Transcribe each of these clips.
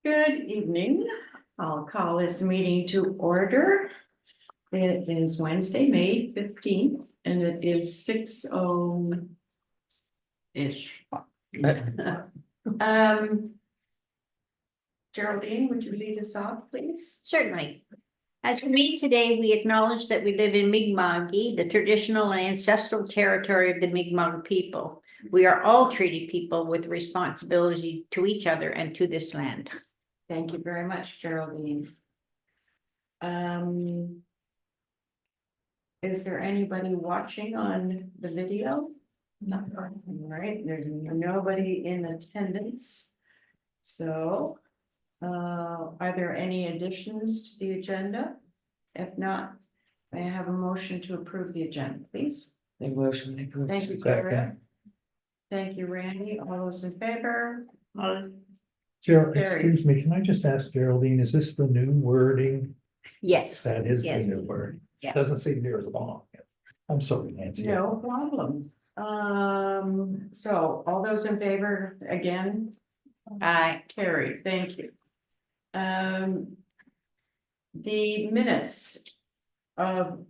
Good evening. I'll call this meeting to order. It is Wednesday, May 15th, and it is 6:00-ish. Geraldine, would you lead us off, please? Certainly. As we meet today, we acknowledge that we live in Mi'kmaq, the traditional and ancestral territory of the Mi'kmaq people. We are all treated people with responsibility to each other and to this land. Thank you very much, Geraldine. Is there anybody watching on the video? No. All right, there's nobody in attendance. So, are there any additions to the agenda? If not, may I have a motion to approve the agenda, please? Make motion. Thank you, Gloria. Thank you, Randy. All those in favor? Gerald, Very. excuse me, can I just ask Geraldine, is this the new wording? Yes. That is the Yes. new word. Yeah. Doesn't seem near as long. I'm sorry, Nancy. No problem. So all those in favor again? Carried, thank you. The minutes of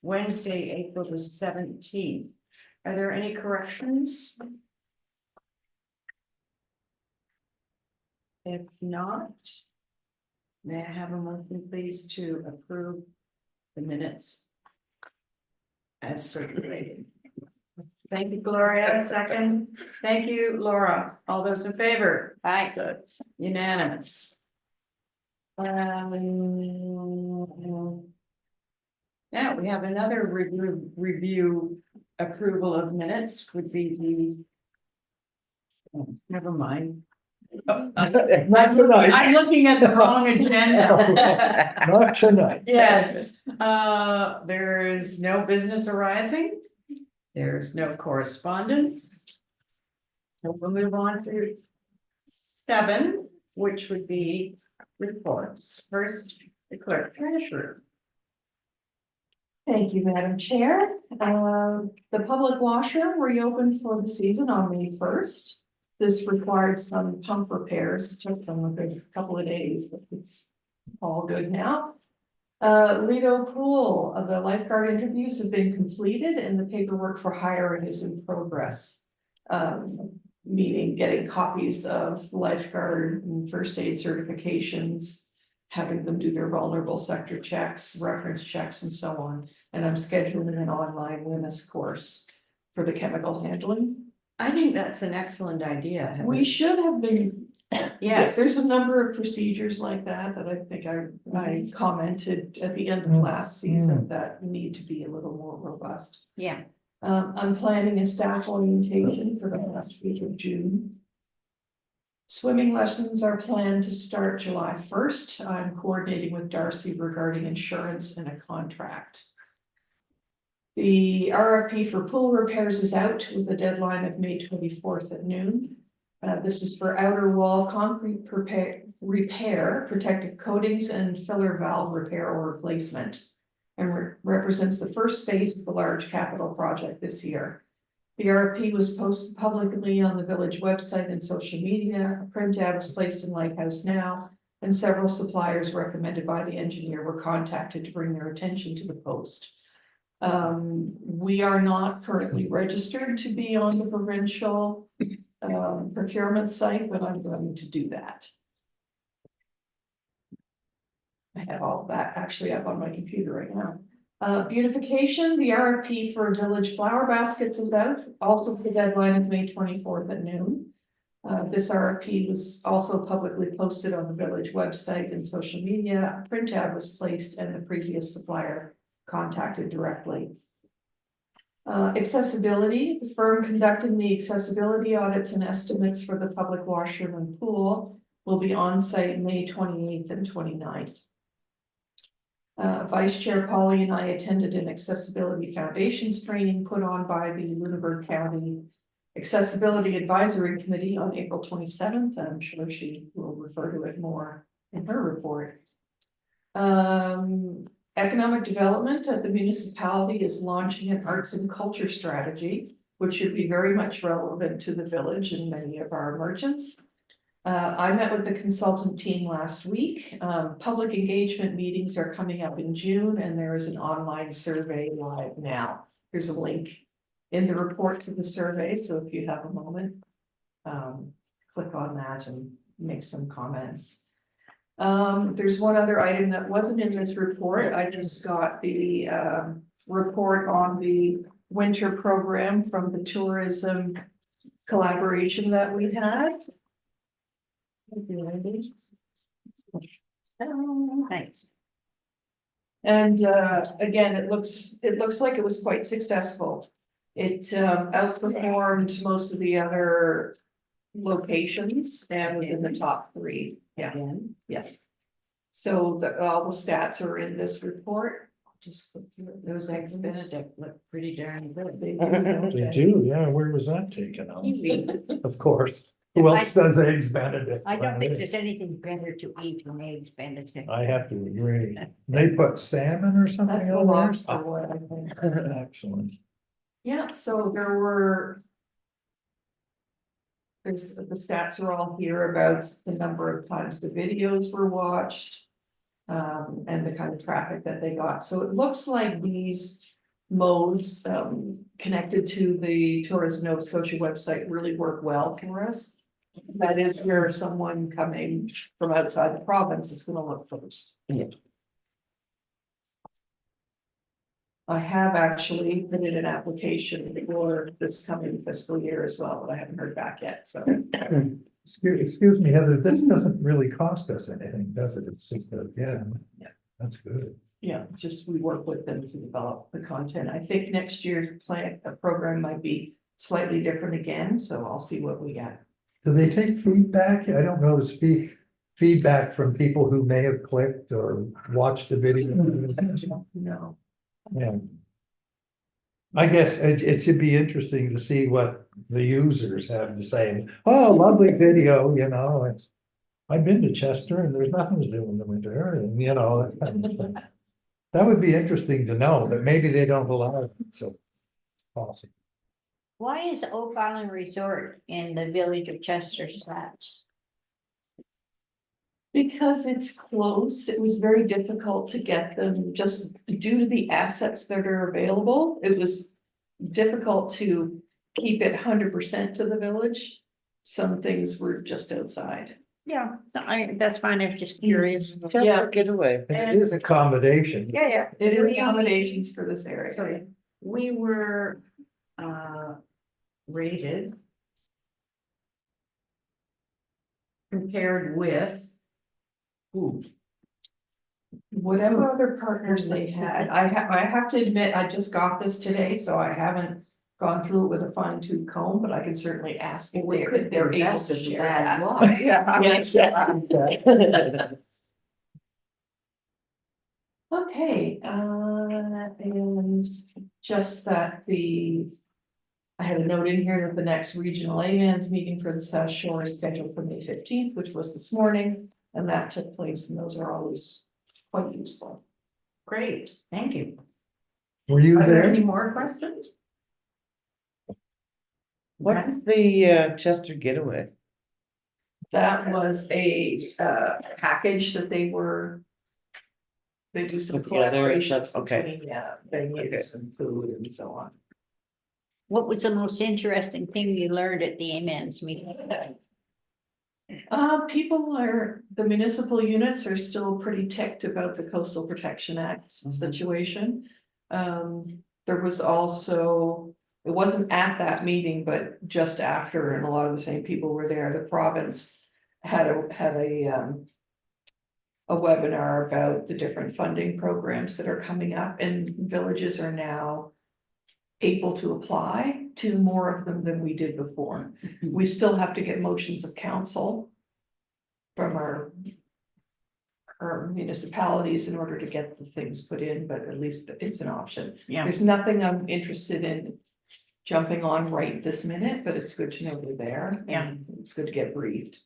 Wednesday, April the 17th. Are there any corrections? If not, may I have a motion, please, to approve the minutes as circulated? Thank you, Gloria. Second. Thank you, Laura. All those in favor? Aye. Good. Unanimous. Now we have another review approval of minutes would be the. Oh, never mind. Not tonight. I'm looking at the wrong agenda. Not tonight. Yes, there is no business arising. There's no correspondence. So we'll move on to 7, which would be reports. First, the clerk treasurer. Thank you, Madam Chair. The public washer reopened for the season on May 1st. This required some pump repairs, just on a couple of days, but it's all good now. Lido Pool, the lifeguard interviews have been completed and the paperwork for hiring is in progress. Meaning getting copies of lifeguard and first aid certifications, having them do their vulnerable sector checks, reference checks and so on. And I'm scheduling an online WMIS course for the chemical handling. I think that's an excellent idea. Heather. We should have been. Yes. There's a number of procedures like that I think I commented at the end of last season that need to be a little more robust. Yeah. I'm planning a staff orientation for the last week of June. Swimming lessons are planned to start July 1st. I'm coordinating with Darcy regarding insurance and a contract. The RFP for pool repairs is out with a deadline of May 24th at noon. This is for outer wall concrete repair, protective coatings and filler valve repair or replacement. And represents the first phase of the large capital project this year. The RFP was posted publicly on the village website and social media. A print ad was placed in Lighthouse Now, and several suppliers recommended by the engineer were contacted to bring their attention to the post. We are not currently registered to be on the provincial procurement site, but I'm going to do that. I have all of that actually up on my computer right now. Beautification, the RFP for village flower baskets is out, also the deadline of May 24th at noon. This RFP was also publicly posted on the village website and social media. A print ad was placed and the previous supplier contacted directly. Accessibility, the firm conducting the accessibility audits and estimates for the public washroom and pool will be on site May 28th and 29th. Vice Chair Polly and I attended an accessibility foundations training put on by the Lunenburg County Accessibility Advisory Committee on April 27th. I'm sure she will refer to it more in her report. Economic development at the municipality is launching an arts and culture strategy, which should be very much relevant to the village and many of our merchants. I met with the consultant team last week. Public engagement meetings are coming up in June and there is an online survey live now. There's a link in the report to the survey, so if you have a moment, click on that and make some comments. There's one other item that wasn't in this report. I just got the report on the winter program from the tourism collaboration that we had. Thanks. And again, it looks like it was quite successful. It outperformed most of the other locations and was in the top 3. Yeah, Again, yes. So all the stats are in this report. Just look through it. those eggs Benedict look pretty darn good. They do, don't They they? do, yeah, where was that taken out? Kiwi. Of course, who else does eggs Benedict? I don't think there's anything better to eat than eggs Benedict. I have to agree. They put salmon or something That's the on there? lobster one, I think. Excellent. Yeah, so there were. The stats are all here about the number of times the videos were watched. And the kind of traffic that they got. So it looks like these modes, connected to the Tourism Nova Scotia website really work well for us. That is where someone coming from outside the province is gonna look first. Yeah. I have actually put in an application for this coming fiscal year as well, but I haven't heard back yet, so. Excuse me, Heather, this doesn't really cost us anything, does it? It's just a, yeah. Yeah. That's good. Yeah, it's just we work with them to develop the content. I think next year's program might be slightly different again, so I'll see what we get. Do they take feedback? I don't know, is feedback from people who may have clicked or watched the video? No. Yeah. I guess it should be interesting to see what the users have to say. Oh, lovely video, you know, it's. I've been to Chester and there's nothing to do in the winter and you know, that kind of thing. That would be interesting to know, but maybe they don't allow it, so. It's possible. Why is Oak Island Resort in the village of Chester Slats? Because it's close, it was very difficult to get them just due to the assets that are available. It was difficult to keep it 100% to the village. Some things were just outside. Yeah, that's fine, I was just curious. Yeah. Get away. And it is accommodation. Yeah. It is accommodations for this area. Sorry, we were rated. Compared with. Who? Whatever other partners they had, I have to admit, I just got this today, so I haven't gone through it with a fine tooth comb, but I can certainly ask if they're able to share that. Yeah. Yes. Okay, and just that I had a note in here that the next regional AMANS meeting for the South Shore is scheduled for May 15th, which was this morning, and that took place, and those are always quite useful. Great, thank you. Were you Are there there? any more questions? What's the Chester Getaway? That was a package that they do some Put together, collaborations that's okay. between, venues and food and so on. What was the most interesting thing you learned at the AMANS meeting? The municipal units are still pretty ticked about the Coastal Protection Act situation. There was also, it wasn't at that meeting, but just after, and a lot of the same people were there, the province had a webinar about the different funding programs that are coming up, and villages are now able to apply to more of them than we did before. We still have to get motions of council from our municipalities in order to get the things put in, but at least it's an option. Yeah, There's nothing I'm interested in jumping on right this minute, but it's good to know they're there. Yeah. And it's good to get briefed.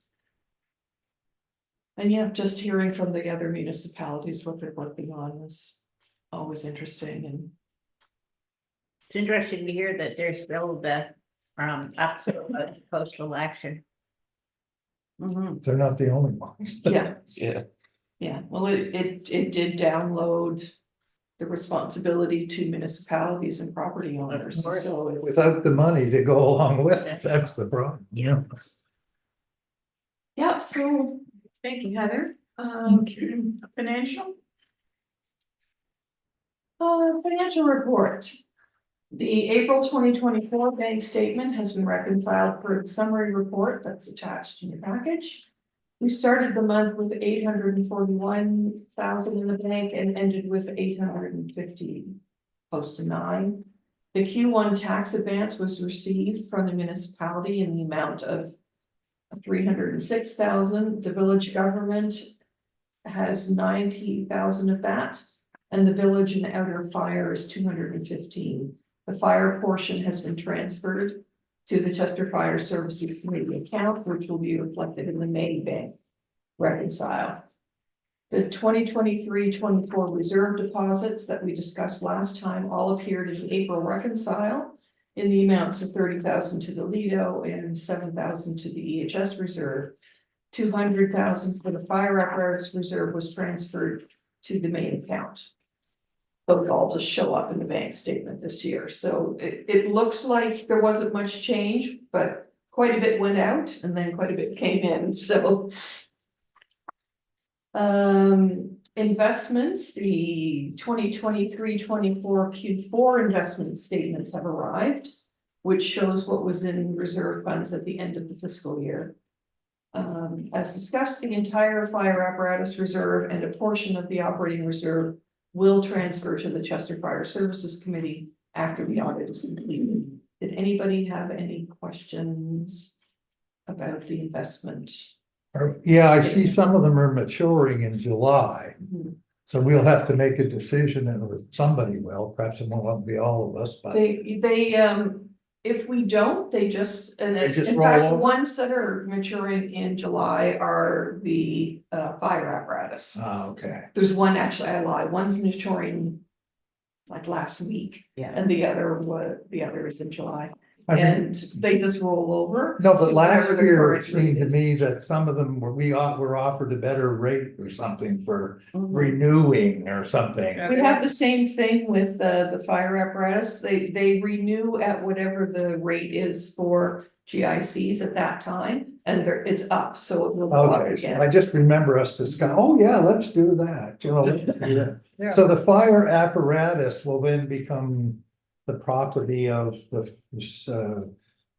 And yeah, just hearing from the other municipalities what they're working on is always interesting, and It's interesting to hear that there's still the, up to coastal action. Mhm. They're not the only ones. Yeah, Yeah. yeah, well, it did download the responsibility to municipalities and property owners, course. so it was. Without the money to go along with it, that's the problem. Yeah. Yeah, so, Thank you, Heather. Financial? Financial report. The April 2024 bank statement has been reconciled per the summary report that's attached in your package. We started the month with 841,000 in the bank and ended with 850, close to 9. The Q1 tax advance was received from the municipality in the amount of 306,000. The village government has 90,000 of that, and the village and outer fire is 215. The fire portion has been transferred to the Chester Fire Services Committee account, which will be reflected in the May bank reconcile. The 2023-24 reserve deposits that we discussed last time all appeared in the April reconcile in the amounts of 30,000 to the Lido and 7,000 to the EHS reserve. 200,000 for the fire apparatus reserve was transferred to the main account. Those all just show up in the bank statement this year, so it looks like there wasn't much change, but quite a bit went out and then quite a bit came in, so. Investments, the 2023-24 Q4 investment statements have arrived, which shows what was in reserve funds at the end of the fiscal year. As discussed, the entire fire apparatus reserve and a portion of the operating reserve will transfer to the Chester Fire Services Committee after the audit is completed. Did anybody have any questions about the investment? Yeah, I see some of them are maturing in July, so we'll have to make a decision, and somebody will, perhaps it won't be all of us, but. If we don't, they just, and They just in roll fact, the over? ones that are maturing in July are the fire apparatus. Ah, okay. There's one, actually, I lied, one's maturing like last week, Yeah. and the other is in July. I mean, And they just roll over. no, to but last whatever the year it current seemed rate to is. me that some of them were offered a better rate or something for Mhm. renewing or something. We have the same thing with the fire apparatus. They renew at whatever the rate is for GICs at that time, and it's up, so it will go up Okay, so I again. just remember us discussing, oh yeah, let's do that, you know, let's do that. Yeah. So the fire apparatus will then become the property of the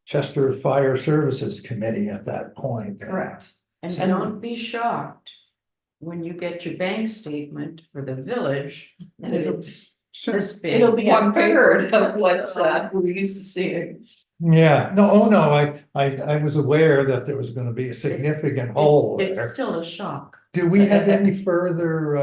Chester Fire Services Committee at that point. Correct. And don't be shocked when you get your bank statement for the village, and it's this big. It'll be One 1/3 of what we're used to seeing. Yeah, no, oh no, I was aware that there was gonna be a significant hole It's there. still a shock. Do we have any further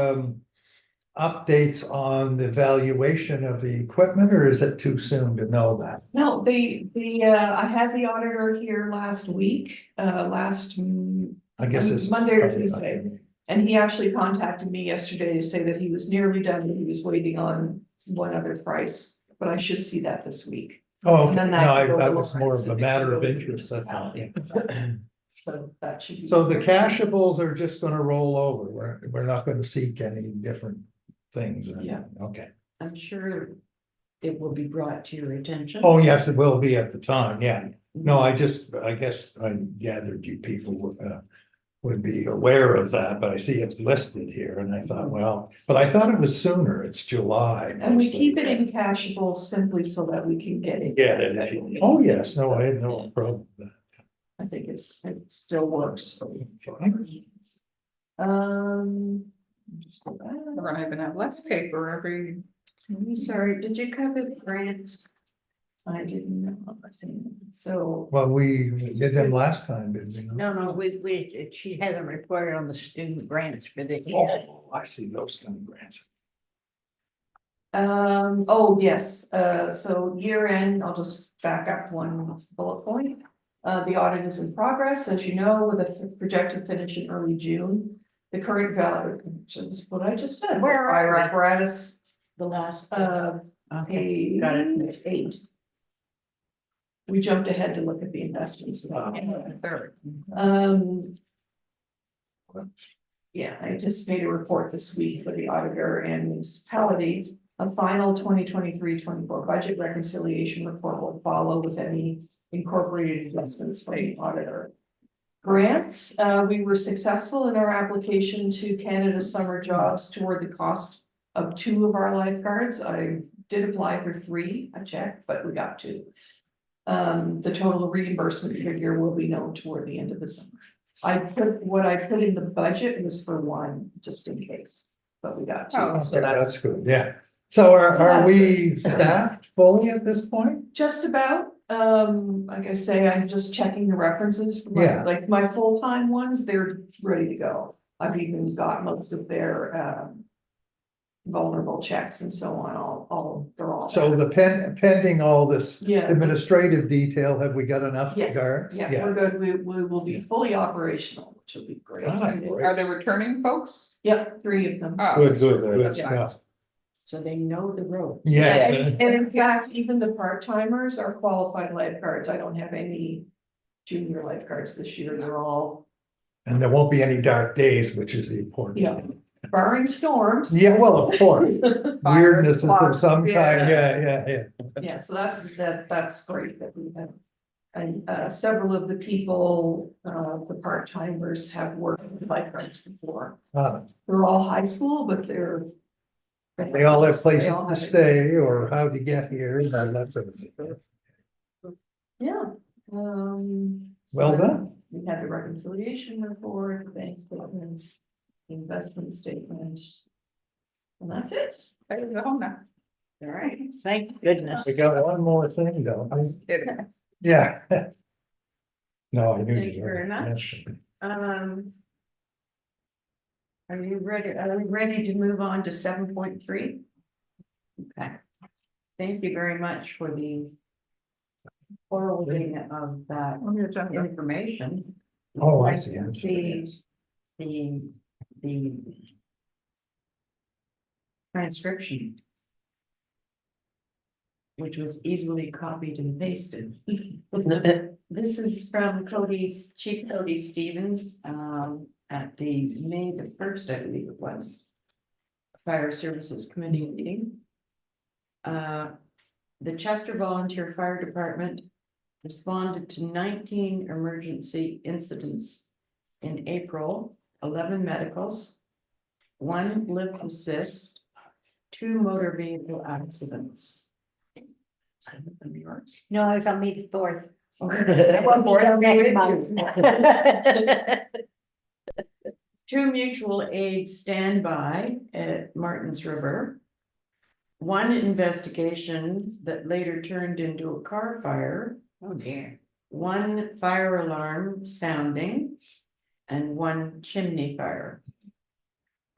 updates on the valuation of the equipment, or is it too soon to know that? No, I had the auditor here last week, I guess it's. Monday or Tuesday. And he actually contacted me yesterday to say that he was nearly done, and he was waiting on one other price, but I should see that this week. Oh, And okay, then no, that can go that was to more of a Lawrence matter of and go to interest, that's all. municipality. So that should be. So the cashables are just gonna roll over, we're not gonna seek any different things. or Yeah. anything. Okay, I'm sure it will be brought to your attention. oh, yes, it will be at the time, yeah. No, I guess I gathered you people would be aware of that, but I see it's listed here, and I thought, well, but I thought it was sooner, it's July. And we mostly. keep it in cashable simply so that we can get it. Get it, if you- oh, yes, no, I had no problem with that. I think it still works. Okay. Just go back. We're gonna even have less paper every. Sorry, did you cover the grants? I didn't know, I think, so. Well, we did them last time, didn't we? No, she hasn't reported on the student grants for the year. Oh, I see those kind of grants. Oh, yes, so year end, I'll just back up one bullet point. The audit is in progress, as you know, with a projected finish in early June. The current value, which is what I just said, Where are fire we? apparatus, The last. Okay, got it. page 8. We jumped ahead to look at the investments. Third. Yeah, I anticipate a report this week for the auditor and municipality. A final 2023-24 budget reconciliation report will follow with any incorporated adjustments by the auditor. Grants, we were successful in our application to Canada Summer Jobs toward the cost of 2 of our lifeguards. I did apply for 3, I checked, but we got 2. The total reimbursement figure will be known toward the end of the summer. What I put in the budget was for 1, just in case, but we got 2, Oh, so That's that's good, yeah. So are that's we staffed fully at this point? just about, like I say, I'm just checking the references. For Yeah. Like my full-time ones, they're ready to go. I've even got most of their, vulnerable checks and so on, they're all. So the pending all this Yeah. administrative detail, have we got enough Yes, guards? yeah, we're good. We will be fully operational, which will be great. Ah, great. Are they returning folks? Yep, 3 of them. Oh, Good, that's good, good. good, That's yeah. nice. So they know the road. Yes. And in fact, even the part-timers are qualified lifeguards. I don't have any junior lifeguards this year. They're all And there won't be any dark days, which is the important Yeah. thing. barring storms. Yeah, well, of course, Fire, weirdnesses of some kind, yeah. yeah. Yeah, so that's great that we have. And several of the people, the part-timers have worked with lifeguards before. They're all high school, but They all have places They all to have stay or how to get here and that sort of thing. Yeah. Well so done. We had the reconciliation report, the bank statements, the investment statement. And that's it. There you go now. All right. Thank goodness. We got one more thing, don't we? Kidding. Yeah. No, I knew. Thank you very much. Are you ready? Are we ready to move on to 7.3? Okay. Thank you very much for the forwarding of that On the agenda. information. Oh, I I see. can see the transcription, which was easily copied and pasted. This is from Chief Cody Stevens, at the May the 1st, I believe it was, Fire Services Committee meeting. The Chester Volunteer Fire Department responded to 19 emergency incidents in April, 11 medicals, 1 lift assist, 2 motor vehicle accidents. Yours? No, I was on May the 4th. I won't be there next month. 2 mutual aid standby at Martins River. 1 investigation that later turned into a car fire. Oh dear. 1 fire alarm sounding. And 1 chimney fire.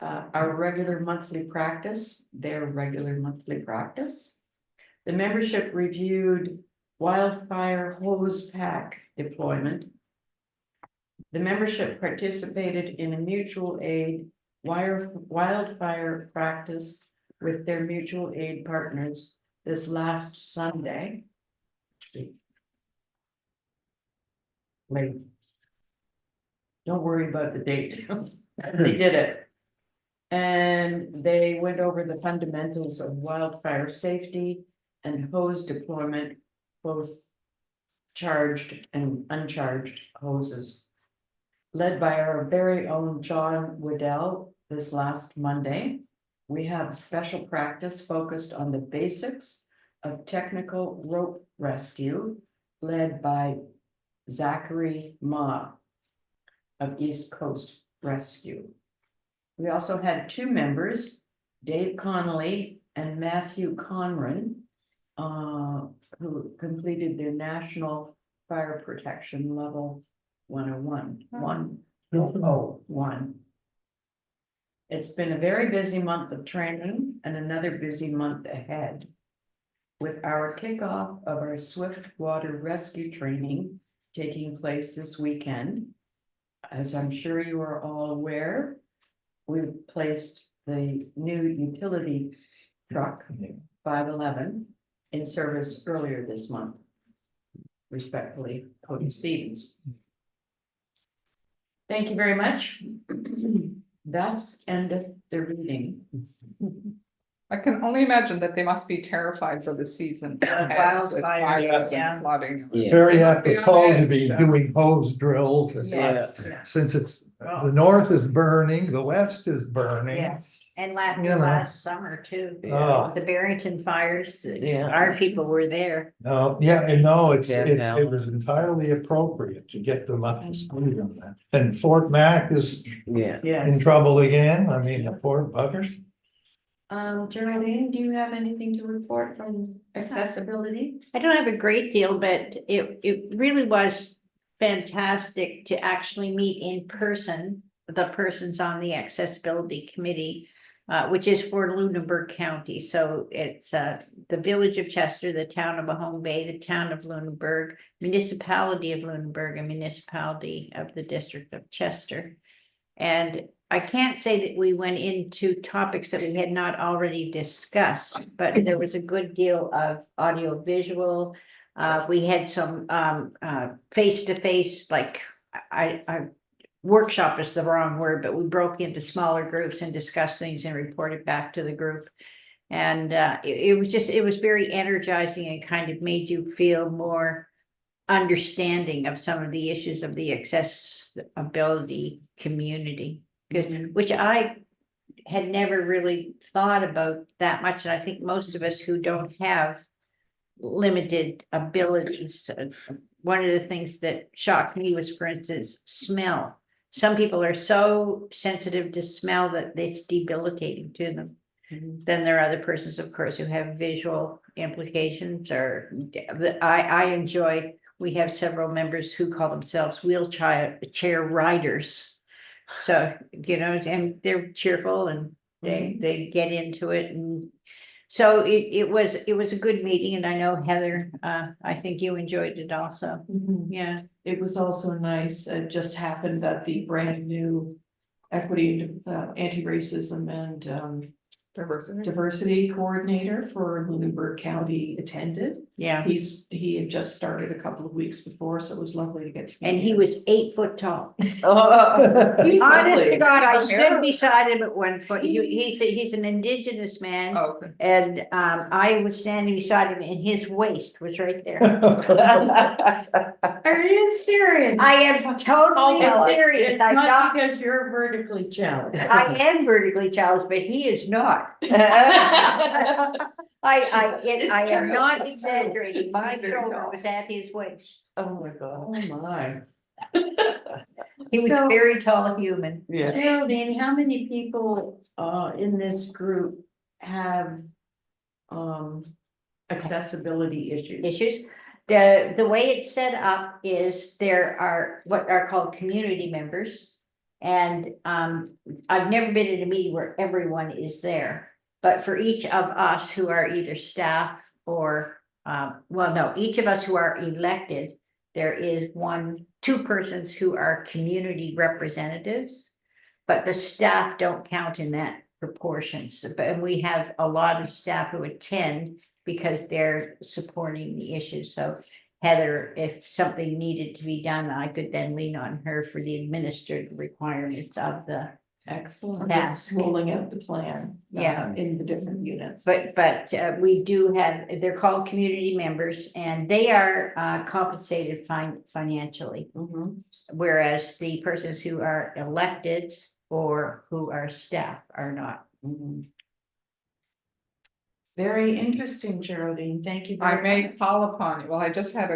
Our regular monthly practice, their regular monthly practice. The membership reviewed wildfire hose pack deployment. The membership participated in a mutual aid wildfire practice with their mutual aid partners this last Sunday. Wait. Don't worry about the date. They did it. And they went over the fundamentals of wildfire safety and hose deployment, both charged and uncharged hoses. Led by our very own John Waddell this last Monday. We have a special practice focused on the basics of technical rope rescue, led by Zachary Ma of East Coast Rescue. We also had 2 members, Dave Connolly and Matthew Conran, who completed their National Fire Protection Level 101. 101. It's been a very busy month of training and another busy month ahead. With our kickoff of our swift water rescue training taking place this weekend. As I'm sure you are all aware, we've placed the new utility truck 511 in service earlier this month. Respectfully, Cody Stevens. Thank you very much. Thus endeth the reading. I can only imagine that they must be terrified for the season. ahead with Wildfires, fires and yeah. Flooding. Very They must be on apropos to edge, be so. doing hose drills and Yeah. stuff, since it's, the north is burning, the west is burning. Yes. And You know. last summer too. Oh. The Barrington fires, Yeah. our people were there. No, yeah, and no, Yeah, it was entirely appropriate to get them up to speed on that. And Fort Mac is Yeah. in Yes. trouble again, I mean, the poor buggers. Geraldine, do you have anything to report from accessibility? I don't have a great deal, but it really was fantastic to actually meet in person, the persons on the accessibility committee, which is for Lunenburg County. So it's the village of Chester, the town of Mahone Bay, the town of Lunenburg, municipality of Lunenburg, and municipality of the district of Chester. And I can't say that we went into topics that we had not already discussed, but there was a good deal of audio visual. We had some face-to-face, like I workshop is the wrong word, but we broke into smaller groups and discussed things and reported back to the group. And it was very energizing and kind of made you feel more understanding of some of the issues of the accessibility community. Which I had never really thought about that much, and I think most of us who don't have limited abilities, one of the things that shocked me was, for instance, smell. Some people are so sensitive to smell that it's debilitating to them. Then there are other persons, of course, who have visual implications, or I enjoy, we have several members who call themselves wheelchair riders. So, you know, and they're cheerful and they get into it, and so it was a good meeting, and I know Heather, I think you enjoyed it also. Yeah, It was also nice, it just happened that the brand new equity, anti-racism and diversity coordinator for Lunenburg County attended. yeah, He had just started a couple of weeks before, so it was lovely to get to. and meet he him. was 8 foot tall. He's Honest to lovely. God, I stood Yeah. beside him at one point. He's an indigenous man. Oh, okay. And I was standing beside him, and his waist was right there. Are you serious? I am totally It's- serious. It's I'm not not, because you're vertically challenged. I am vertically challenged, but he is not. I am true. not It's exaggerating. true. My He's very shoulder tall. was at his waist. Oh, my God. Oh, my. He was So- a very tall human. Yeah. Geraldine, how many people in this group have accessibility issues? Issues. The way it's set up is there are what are called community members. And I've never been at a meeting where everyone is there. But for each of us who are either staff or, well, no, each of us who are elected, there is two persons who are community representatives. But the staff don't count in that proportion. And we have a lot of staff who attend because they're supporting the issues. So Heather, if something needed to be done, I could then lean on her for the administrative requirements of the Excellent. Task. Just rolling out the plan. Yeah. In the different units. But we do have, they're called community members, and they are compensated financially. Whereas the persons who are elected or who are staff are not. Very interesting, Geraldine. Thank you. I very may much. call upon you. Well, I just had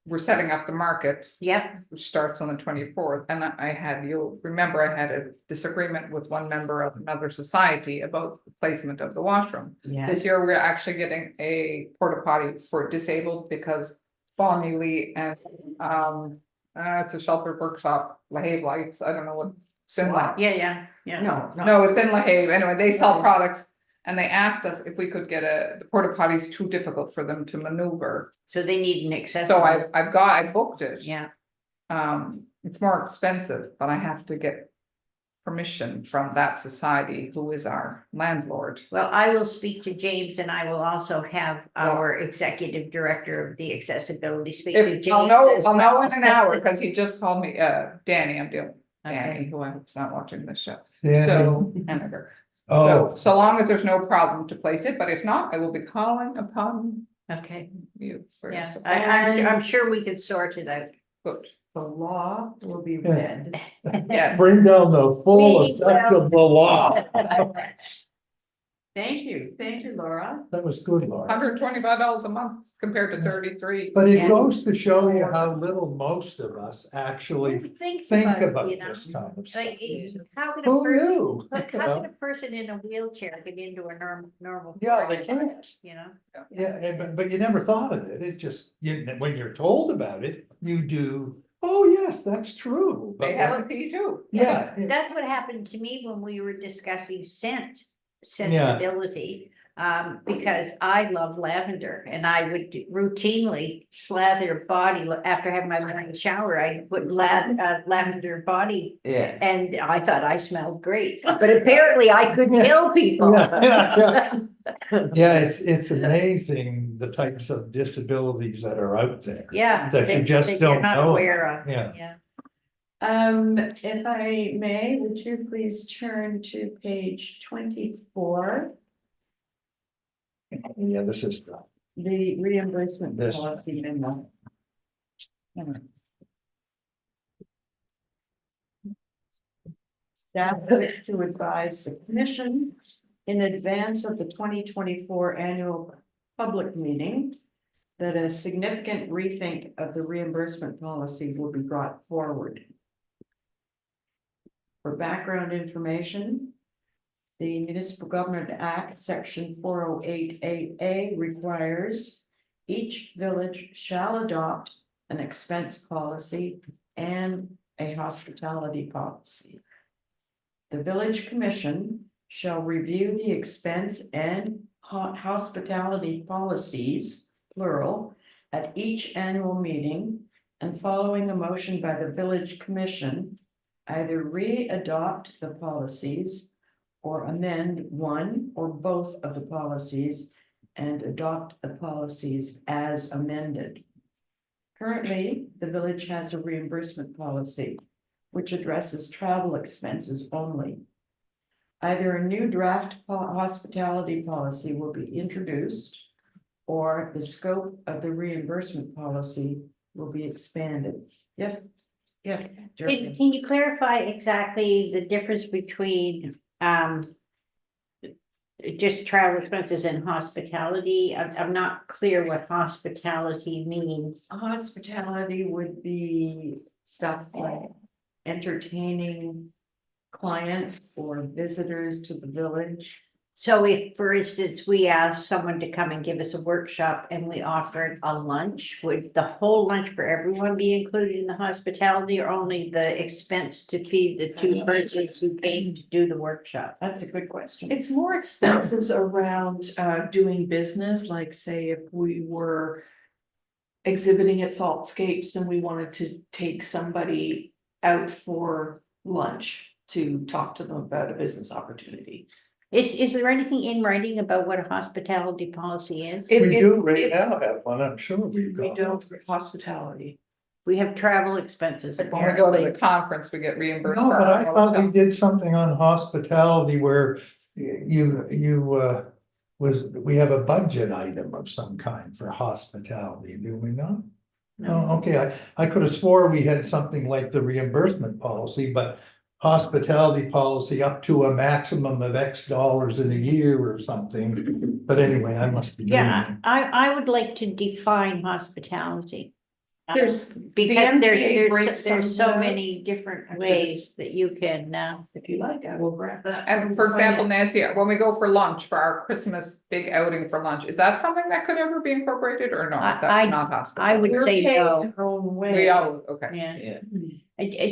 we're setting up the market, Yep, which starts on the 24th. And you'll remember I had a disagreement with one member of another society about the placement of the washroom. Yes. This year, we're actually getting a porta potty for disabled because Bonnie Lee and it's a shelter workshop, LaHave Lights, I don't know what. It's in La- yeah. No, it's in LaHave. Anyway, they sell products and they asked us if we could get the porta potty's too difficult for them to maneuver. So they need an accessible. So I booked it. Yeah, It's more expensive, but I have to get permission from that society who is our landlord. well, I will speak to James, and I will also have our executive director of the accessibility speak to If James. I'll know as in well. an hour, because he just called me, Danny, I'm dealing. Danny, Okay. who I hope's not watching this show. Yeah, So, and her. oh, So long as there's no problem to place it, but if not, I will be calling upon Okay, you for your yeah, support. I'm sure we can sort it out. Good. The law will be Yeah. read. Yes. bring down the full We effect will- of the law. Thank you, Laura. That was good, Laura. $125 a month compared to 33. But it Yeah. goes to show you how little most of us actually Think think you about know? this kind of stuff. Like, how can a Who person, knew? like, You how know? can a person in a wheelchair get into a normal? Yeah, they can't. You know? Yeah, but you never thought of it. It just, when you're told about it, you do, oh, yes, that's true. They But have a P too. yeah, That's what happened to me when we were discussing sensibility. Because I love lavender and I would routinely slather body after having my morning shower. I put lavender body. Yeah. And I thought I smelled great, but apparently I could kill people. yeah, it's amazing the types of disabilities that are out there. Yeah. That you just you're don't not know aware about. of. Yeah. Yeah. If I may, would you please turn to page 24, Yeah, this is, the reimbursement This. policy memo. Staff wish to advise the commission in advance of the 2024 annual public meeting that a significant rethink of the reimbursement policy will be brought forward. For background information, the Municipal Government Act, section 408AA requires each village shall adopt an expense policy and a hospitality policy. The village commission shall review the expense and hospitality policies, plural, at each annual meeting, and following the motion by the village commission, either re-adopt the policies or amend one or both of the policies and adopt the policies as amended. Currently, the village has a reimbursement policy which addresses travel expenses only. Either a new draft hospitality policy will be introduced or the scope of the reimbursement policy will be expanded. Yes, Jeremy. Can you clarify exactly the difference between, just travel expenses and hospitality? I'm not clear what hospitality means. Hospitality would be stuff like entertaining clients or visitors to the village. So if, for instance, we asked someone to come and give us a workshop and we offered a lunch, would the whole lunch for everyone be included in the hospitality or only the expense to feed the two persons who came to do the workshop? That's a good question. It's more expenses around doing business, like say if we were exhibiting at Saltscapes and we wanted to take somebody out for lunch to talk to them about a business opportunity. Is there anything in writing about what a hospitality policy is? It- we it- do right it- now have one, I'm sure we've We got. don't hospitality. We have travel expenses. Like when we go to apparently. the conference, we get reimbursed. No, for but our I thought we hotel. did something on hospitality where we have a budget item of some kind for hospitality, do we not? Oh, okay, I could have swore we had something like the reimbursement policy, but hospitality policy up to a maximum of X dollars in a year or something. But anyway, I must be Yeah, dreaming. I would like to define hospitality. There's, Because MTA breaks there's some so of that. many different ways that you can, if you like, I will grab that. And for example, Nancy, when we go for lunch, for our Christmas big outing for lunch, is that something that could ever be incorporated or no? I- That's not possible. I would We're say paying no. our own way. We all, okay. Yeah.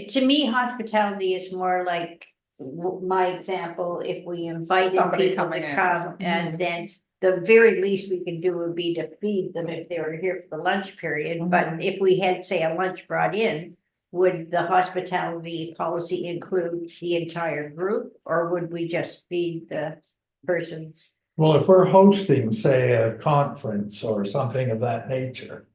To me, hospitality is more like my example, if we invited Somebody people coming to in. come and then the very least we can do would be to feed them if they were here for the lunch period. But if we had, say, a lunch brought in, would the hospitality policy include the entire group or would we just feed the persons? Well, if we're hosting, say, a conference or something of that nature.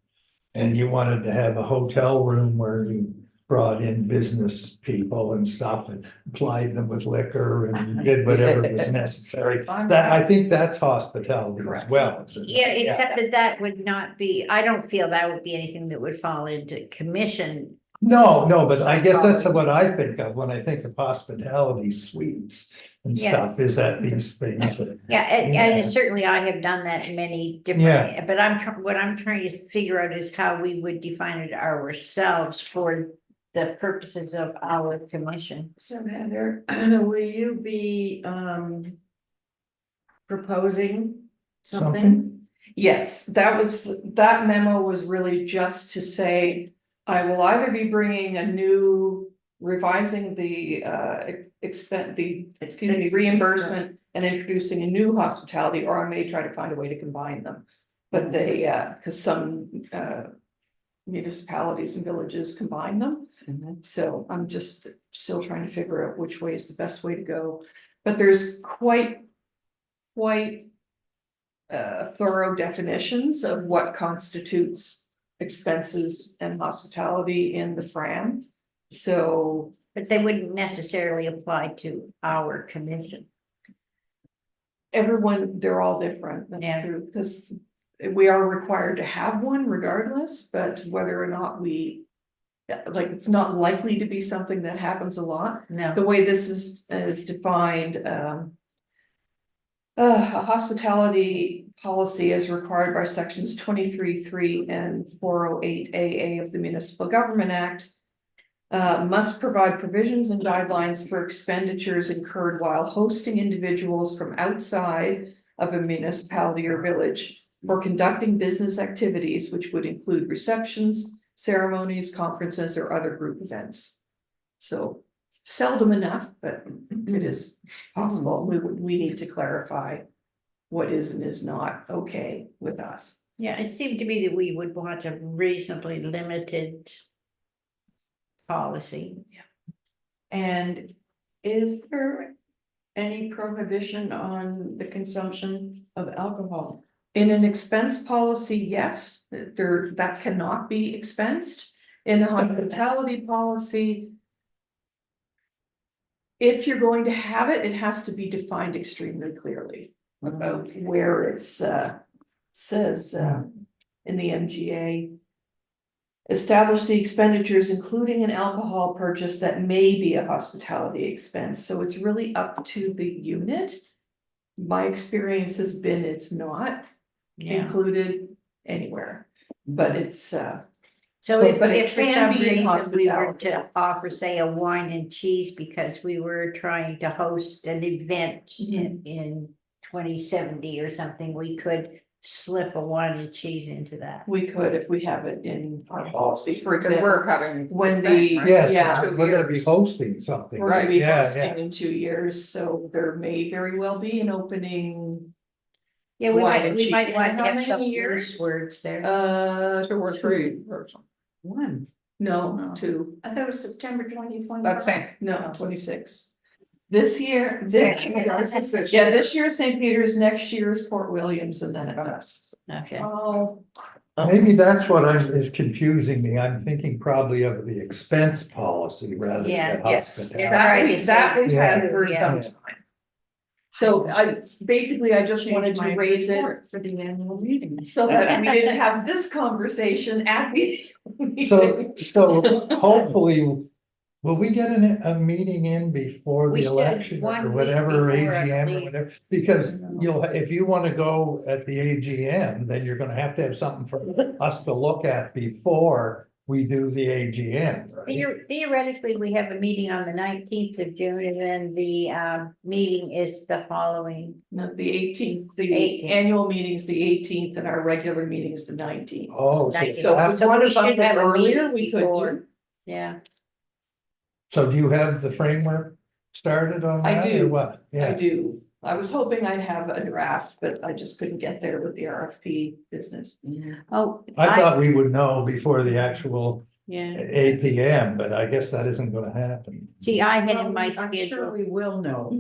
And you wanted to have a hotel room where you brought in business people and stuff and plied them with liquor and did whatever was necessary. That, I think that's hospitality as Correct. well. Yeah, except that that would not be, I don't feel that would be anything that would fall into commission. No, but I guess that's Psychology. what I think of when I think of hospitality suites and Yeah. stuff, is that these things. Yeah, and Yeah. certainly I have done that in many Yeah. different, but what I'm trying to figure out is how we would define it ourselves for the purposes of our commission. So Heather, will you be proposing something? Yes, that memo was really just to say, I will either be bringing a new, revising the reimbursement and introducing a new hospitality, or I may try to find a way to combine them. But they, cause some municipalities and villages combine them. So I'm just still trying to figure out which way is the best way to go. But there's quite thorough definitions of what constitutes expenses and hospitality in the Fram. So But they wouldn't necessarily apply to our commission. everyone, they're all different, Yeah. that's true, because we are required to have one regardless, but whether or not like, it's not likely to be something that happens a lot. No, The way this is defined, a hospitality policy is required by sections 23(3) and 408 AA of the Municipal Government Act. Must provide provisions and guidelines for expenditures incurred while hosting individuals from outside of a municipality or village for conducting business activities, which would include receptions, ceremonies, conferences, or other group events. So seldom enough, but it is possible. We need to clarify what is and is not okay with us. yeah, it seemed to me that we would want a reasonably limited policy. And is there any prohibition on the consumption of alcohol? In an expense policy, yes, that cannot be expensed. In a hospitality policy, if you're going to have it, it has to be defined extremely clearly about where it's says in the MGA. Establish the expenditures, including an alcohol purchase that may be a hospitality expense, so it's really up to the unit. My experience has been it's not Yeah, included anywhere, but it's so if, but it if for can some be in reason we were hospitality. to offer, say, a wine and cheese because we were trying to host an event in 2070 or something, we could slip a wine and cheese into that. we could, if we have it in our policy, for Because example. we're having. When thing, the- right? Yes, Yeah. we're gonna be hosting something. We're gonna be Yeah, hosting in 2 years, so there may very well be an opening, Yeah, we Wine might, and we might cheese. want to How have many some years? loose words there. 2 or 3 or something. One. no, No. 2, I thought it was September 2020. That's same. no, 26. This year, Same. Ours is this yeah, year. this year is St. Peter's, next year is Port Williams, and then it's us. Okay. Oh, Maybe that's what is confusing me. I'm thinking probably of the expense policy rather Yeah, than yes, hospitality. that we've had Yeah. for some Yeah. time. So I just wanted to raise it For the annual meeting. so that we didn't have this conversation at the. So hopefully, will we get a meeting in before We the should, election 1 or week whatever, before, I AGM or believe. whatever? Because if you wanna go at the AGM, then you're gonna have to have something for us to look at before we do the AGM, right? Theoretically, we have a meeting on the 19th of June and then the meeting is the following. No, the 18th, the 18th. annual meeting is the 18th and our regular meeting is the 19th. Oh, Nice. so, So that- if we want we to bump should it have a earlier, meeting we could before. do. Yeah, so do you have the framework started on I that or do. what? I Yeah, do. I was hoping I'd have a draft, but I just couldn't get there with the RFP business. oh. I thought we would know before the actual Yeah, 8 PM, but I guess that isn't gonna happen. see, I had in Well, my I'm sure schedule, we will know.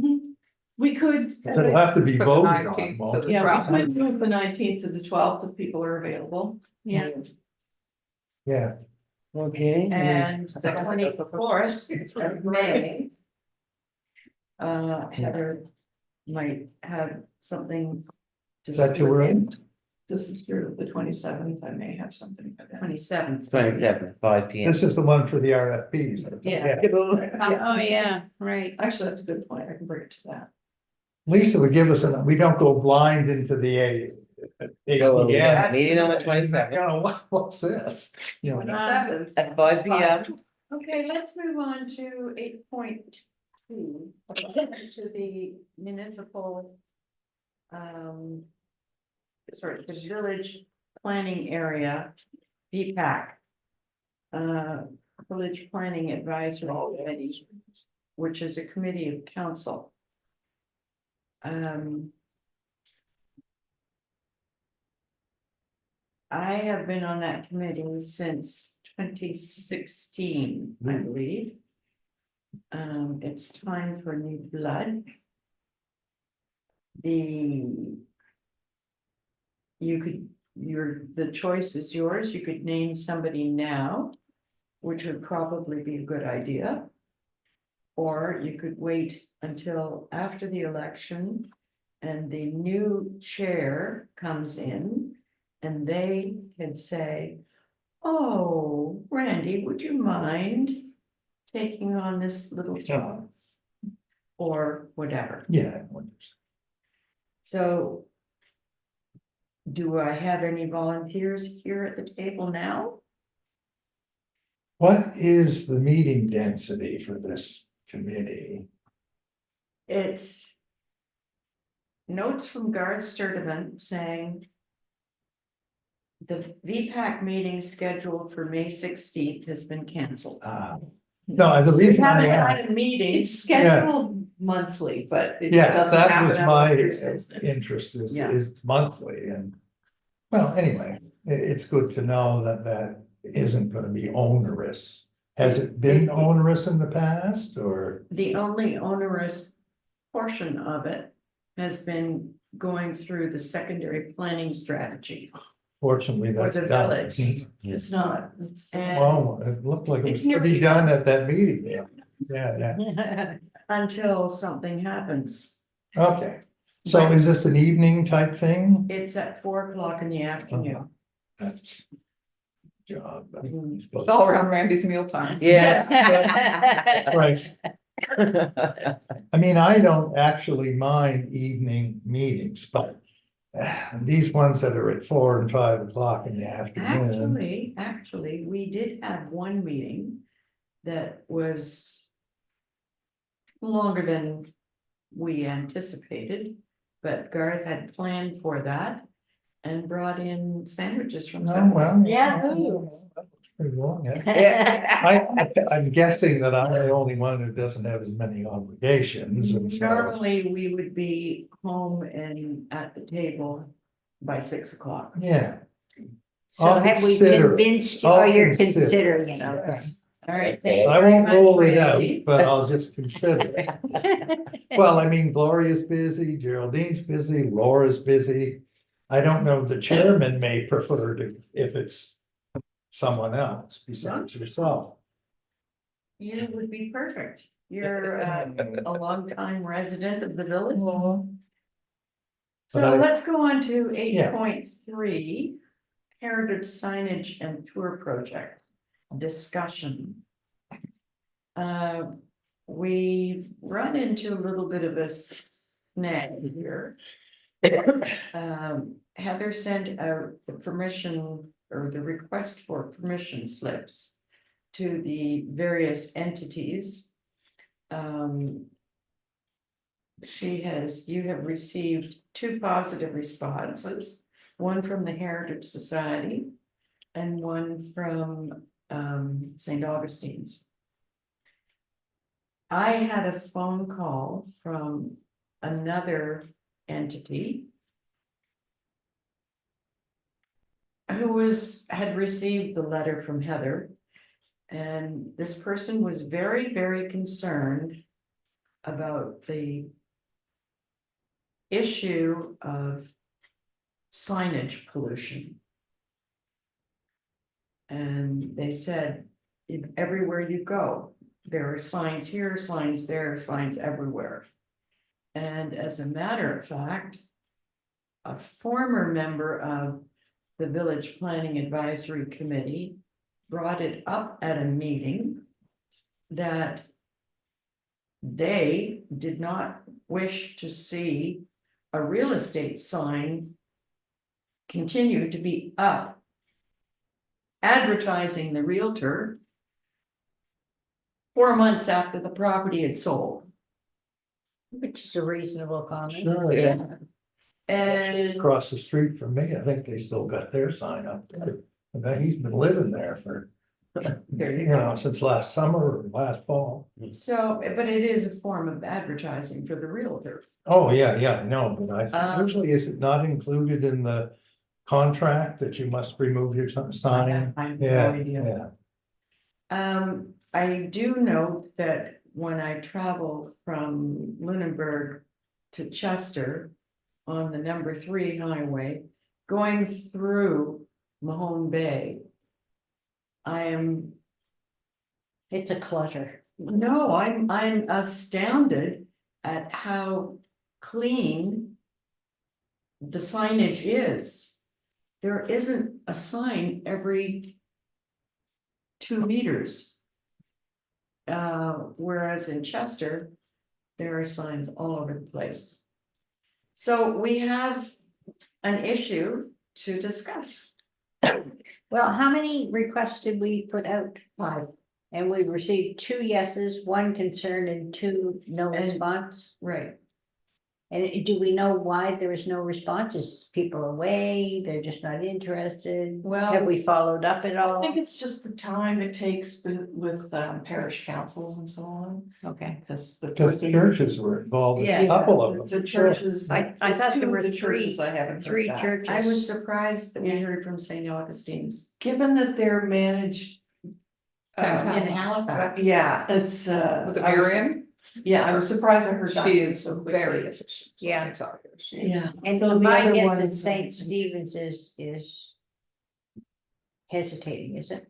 We could. It'll have to be For the voted on, 19th won't to the it? Yeah, we 12th. could move the 19th to the 12th if people are available. yeah, Yeah, Okay. And the 24th of May. Heather might have something. to Is that say too early? with This is true, the 27th, I may have something for that. 27th. 27, 5 p.m. This is the one for the RFPs. Yeah. Oh, yeah, right. Actually, that's a good point, I can bring it to that. Lisa would give us we don't go blind into the So we APM. have a meeting on the 27th What's this? You know, 27th. at 5 p.m. Okay, let's move on to 8.2, to the municipal. Sorry, the village planning area, VPAC. Village Planning Advisory Committee, which is a committee of council. I have been on that committee since 2016, I believe. It's time for new blood. The choice is yours. You could name somebody now, which would probably be a good idea. Or you could wait until after the election and the new chair comes in and they can say, oh, Randy, would you mind taking on this little job? Or whatever. Yeah. So do I have any volunteers here at the table now? What is the meeting density for this committee? It's notes from Garth Sturdivant saying the VPAC meeting scheduled for May 16th has been canceled. No, the We reason I haven't asked, had a meeting. It's scheduled monthly, but it yes, doesn't that happen was unless my there's business. interest Yeah. is monthly and. Well, anyway, it's good to know that that isn't gonna be onerous. Has it been onerous in the past or? The only onerous portion of it has been going through the secondary planning strategy. Fortunately, For that's the done. village. It's not, it's. And Well, it looked like it was It's nearly pretty done at that meeting. Yeah, until something happens, okay. So is this an evening type thing? it's at 4 o'clock in the afternoon. That's. Job. It's all around Randy's mealtime. Yeah. Right. I mean, I don't actually mind evening meetings, but. These ones that are at 4 and 5 o'clock in the afternoon. Actually, we did have one meeting that was longer than we anticipated, but Garth had planned for that and brought in sandwiches from. Oh, well. Yeah. That was pretty long, yeah. I'm guessing that I'm the only one who doesn't have as many obligations and so. Normally, we would be home and at the table by 6 o'clock. Yeah. So I'll have we consider it. convinced you, I'll or you're consider it. considering, you know? Yes. All right, thank you I very won't much, rule it out, Randy. but I'll just consider it. Well, I mean, Gloria's busy, Geraldine's busy, Laura's busy. I don't know, the chairman may prefer to, if it's someone else besides yourself. You would be perfect. You're a longtime resident of the village. So But I- let's go on to Yeah. 8.3, heritage signage and tour project discussion. We run into a little bit of a snag here. Heather sent out the permission or the request for permission slips to the various entities. You have received 2 positive responses, one from the Heritage Society and one from St. Augustine's. I had a phone call from another entity who had received the letter from Heather. And this person was very, very concerned about the issue of signage pollution. And they said, everywhere you go, there are signs here, signs there, signs everywhere. And as a matter of fact, a former member of the Village Planning Advisory Committee brought it up at a meeting that they did not wish to see a real estate sign continue to be up advertising the realtor 4 months after the property had sold. Which is a reasonable comment. Sure, yeah. And Across the street from me, I think they still got their sign up there. I bet he's been living there for, there you you go. know, since last summer or last fall. So, but it is a form of advertising for the realtor. Oh, yeah, I know, but I think Um, usually is it not included in the contract that you must remove your sign? I have no Yeah, idea. yeah. I do note that when I traveled from Lunenburg to Chester on the number 3 highway, going through Mahone Bay. I'm astounded at how clean the signage is. There isn't a sign every 2 meters. Whereas in Chester, there are signs all over the place. So we have an issue to discuss. Well, how many requests did we put out? 5. And we received 2 yeses, 1 concern and 2 no And- response. Right. And do we know why there is no response? Is people away? They're just not interested? Have Well, we followed up at I all? think it's just the time it takes with parish councils and so on, Okay. because the. Because churches were involved, in a Yes. couple of them. The churches. I it's thought there 2 were of the 3 churches I haven't heard 3 back. churches. I was surprised that we Yeah. heard from St. Augustine's Given that they're managed. in uh, Halifax. Yeah, it's Was it I Marion? Yeah, I was surprised I heard that. She is so quickly. very efficient. let me Yeah. tell you. She- Yeah. And so the my other guess ones, is St. Stephen's is hesitating, is it?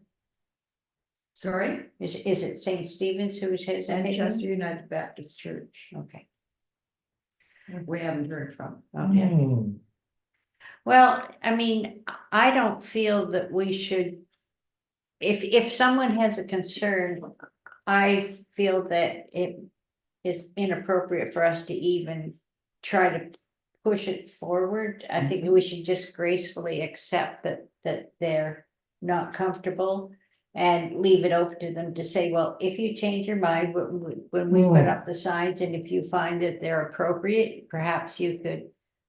Sorry, Is it St. Stephen's who is Chester hesitating? United Baptist Church, Okay, we haven't heard from. okay. Hmm. Well, I mean, I don't feel that we should. If someone has a concern, I feel that it is inappropriate for us to even try to push it forward. I think we should just gracefully accept that they're not comfortable. And leave it open to them to say, well, if you change your mind, when we put up the signs, and if you find that they're appropriate, perhaps you could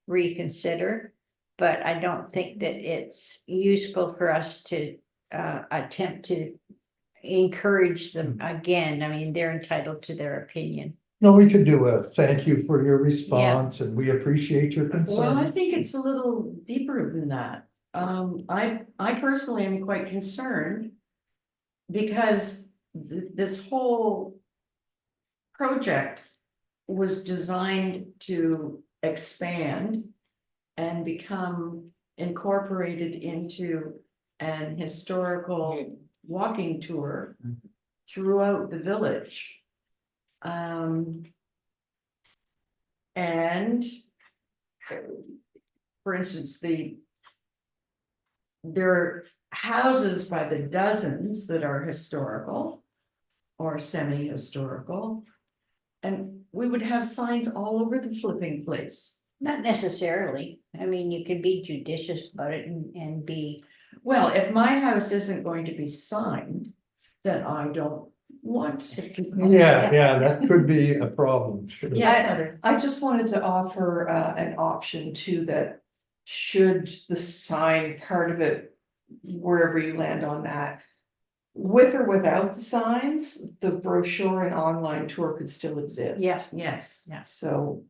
reconsider. But I don't think that it's useful for us to attempt to encourage them again. I mean, they're entitled to their opinion. No, we could do a thank you for your response and we appreciate your Well, I concern. think it's a little deeper than that. I personally am quite concerned. Because this whole project was designed to expand and become incorporated into an historical walking tour throughout the village. And for instance, there are houses by the dozens that are historical or semi-historical. And we would have signs all over the flipping place. Not necessarily. I mean, you can be judicious about it and be, Well, if my house isn't going to be signed, then I don't want to. Yeah, that could be a problem. Sure. Yeah, Heather. I just wanted to offer an option too, that should the sign part of it, wherever you land on that. With or without the signs, the brochure and online tour could still exist. Yeah. Yes. So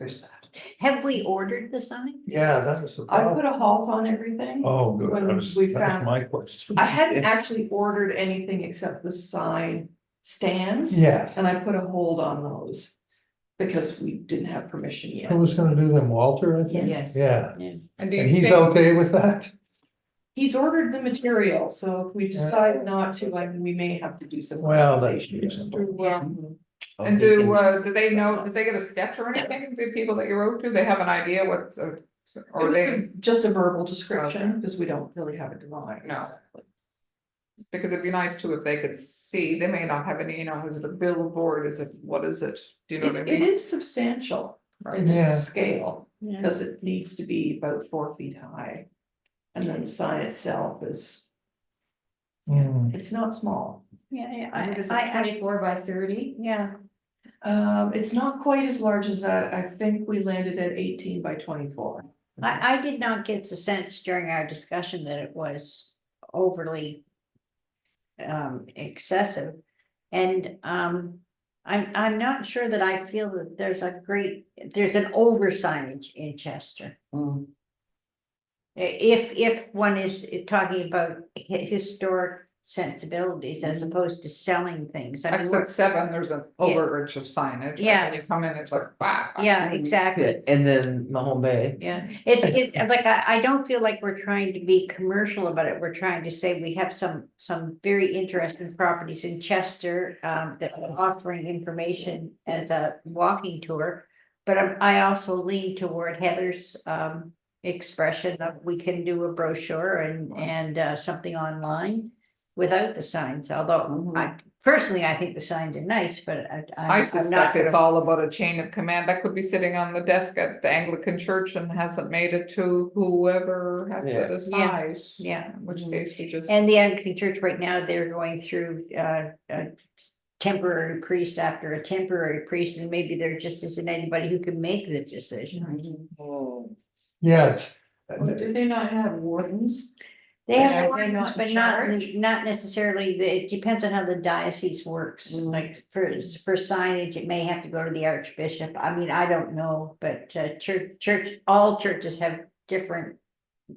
there's that. have we ordered the sign? Yeah, that was the I problem. put a halt on everything. Oh, good. when That was we found- my question. I hadn't actually ordered anything except the sign stands. Yes. And I put a hold on those. Because we didn't have permission yet. Who was gonna do them? Walter, I think? Yes. Yeah, And do and you he's think, okay with that? He's ordered the material, so if we decide not to, I mean, we may have to do some. Well, that's compensation. reasonable. And do they know, did they get a sketch or anything, the people that you wrote to, they have an idea what, It or was they, just a verbal description, because we don't really have a drawing. No. exactly. because it'd be nice too if they could see, they may not have any, is it a billboard, what is it? Do you know what I It mean? is substantial in Yeah. its scale, Yeah. because it needs to be about 4 feet high. And then the sign itself is, Hmm. it's not small. Yeah, What is it, I, 24 by 30? yeah, It's not quite as large as that. I think we landed at 18 by 24. I did not get the sense during our discussion that it was overly excessive. And, I'm not sure that I feel that there's an over signage in Chester. Mm. If one is talking about historic sensibilities as Mhm. opposed to selling things. I mean, Exit 7, there's an overage of signage. and Yeah. When you come in, it's like, wow. yeah, exactly. And then Mahone Bay. Yeah, it's like, I don't feel like we're trying to be commercial about it. We're trying to say we have some very interesting properties in Chester. That are offering information as a walking tour. But I also lean toward Heather's expression that we can do a brochure and something online. Without the signs, although I personally, I think the signs are nice, but I I'm not. suspect it's all about a chain of command that could be sitting on the desk at the Anglican church and hasn't made it to whoever has Yeah. to decide. Yeah. In which case we just. And the Anglican Church right now, they're going through a temporary priest after a temporary priest, and maybe there just isn't anybody who can make the decision. Oh. Yeah, it's, Well, do they not have wardens? They Yeah, have they're wardens, not in but charge? not necessarily, it depends on how the diocese works, Mm. like for signage, it may have to go to the archbishop, I mean, I don't know, but all churches have different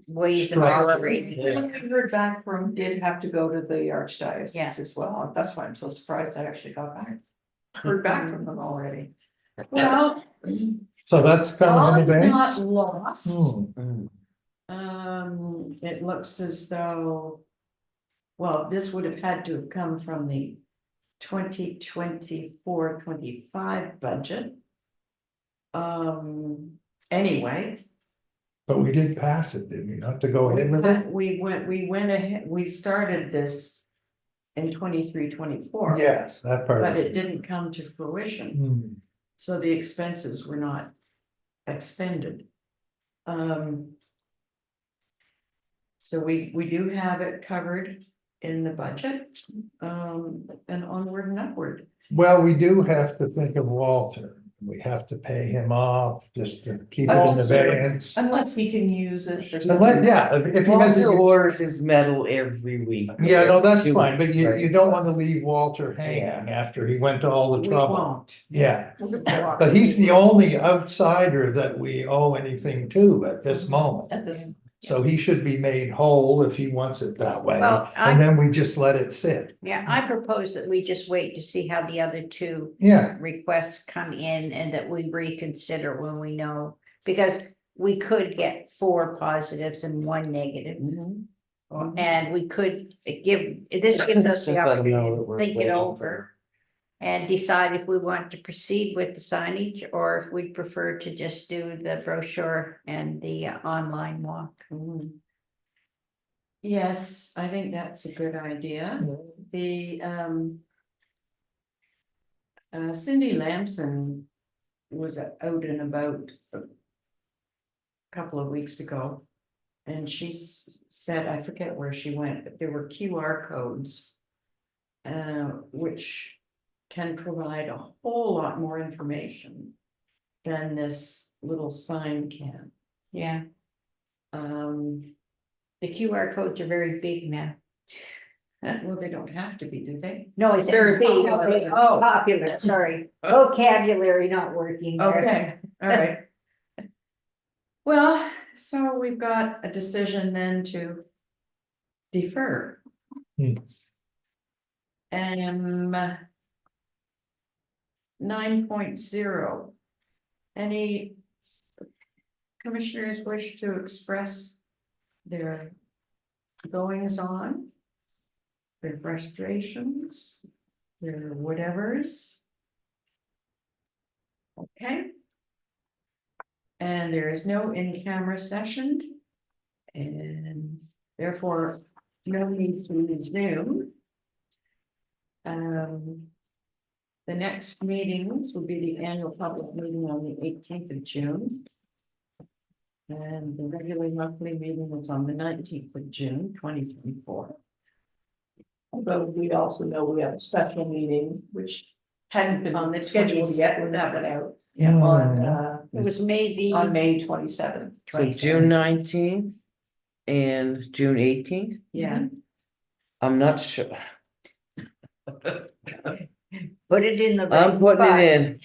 ways of Structure. operating. Yeah. When we heard back from, did have to go to the Yeah. archdiocese as well. That's why I'm so surprised I actually got back. Heard back from them already. Well, so that's all coming in is the not banks. lost. Mm. It looks as though, well, this would have had to have come from the 2024-25 budget. Anyway. But we did pass it, did we not, to go ahead with it? We went ahead, we started this in 23-24. Yes, that part. But of it didn't come to fruition, Hmm. so the expenses were not expended. So we do have it covered in the budget, and onward and upward. Well, we do have to think of Walter. We have to pay him off just to keep it in Also, abeyance. Unless he can use it for Unless, something. yeah, else. if he has. Walter orders his medal every week. Yeah, no, that's Two fine, but weeks, you right? don't want to leave Walter hanging Yeah. after he went to all the We trouble. won't. Yeah, We'll get the water. but he's the only outsider that we owe anything to at this moment. At this, So he should be made whole if he wants it that way, Well, and then we just let it sit. Yeah, I propose that we just wait to see how the other two Yeah, requests come in and that we reconsider when we know, because we could get 4 positives and 1 negative. And we could this gives us the Just let 'em know opportunity that to we're think it waiting over. And decide if we want to proceed with the signage or if we'd prefer to just do the brochure and the online walk. Yes, I think that's a good idea. The Cindy Lamson was out and about a couple of weeks ago. And she said, I forget where she went, but there were QR codes. Which can provide a whole lot more information than this little sign can. Yeah, Um, the QR codes are very big now. well, they don't have to be, do they? No, it's Very very popular. Oh. popular, sorry, vocabulary not working there. Okay, all right. Well, so we've got a decision then to defer. Hmm. 9.0. Any commissioners wish to express their goings on, their frustrations, their whatevers. Okay. And there is no in-camera session. And therefore, no need to Zoom. The next meetings will be the annual public meeting on the 18th of June. And the regular monthly meeting was on the 19th of June, 2024. Although we also know we have a special meeting, which hadn't been On the scheduled yet when that 27th. went out. Yeah. On, It was made on the, May 27th. So June 19th and June 18th, Yeah, I'm not sure, put it in the. I'm right putting spot. it in.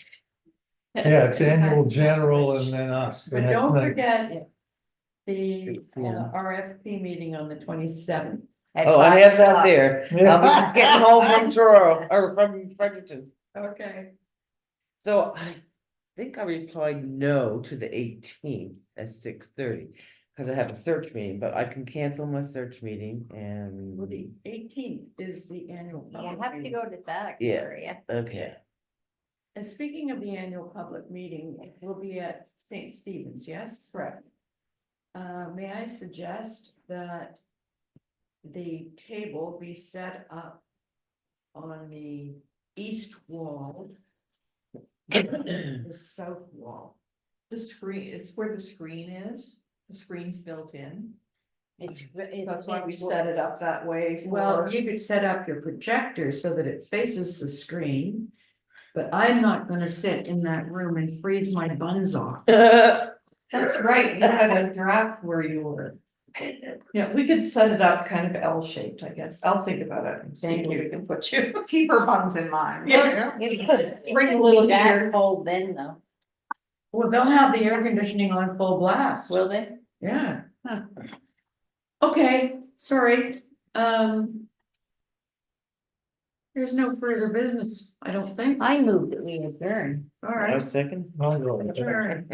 Yeah, it's annual general and then us. the but next don't night. forget the Yeah. RFP meeting on the 27th. At Oh, I 5 have that o'clock. there, Yeah. I was just getting home from Truro, or from Fredericton. Okay. So I think I replied no to the 18th at 6:30, because I have a search meeting, but I can cancel my search meeting Well, and, the 18th is the annual. You public have to meeting. go to that Yeah. area. okay. And speaking of the annual public meeting, it will be at St. Stephen's, yes? Correct. May I suggest that the table be set up on the east wall, the south wall? The screen, it's where the screen is, the screen's built in, that's why we set it up that way. Well, for- you could set up your projector so that it faces the screen. But I'm not gonna sit in that room and freeze my buns off. That's right, you had a draft where you were. Yeah, we could set it up kind of L-shaped, I guess, I'll think about it and see Thank where you. we can put you. Keep her buns in mind. Yeah. Bring a little That beer. cold then though, Well, they'll have the air conditioning on full blast. will they? Yeah. Okay, sorry, there's no further business, I don't think. I moved that we adjourn. All A right. second. I'll go. Adjourn.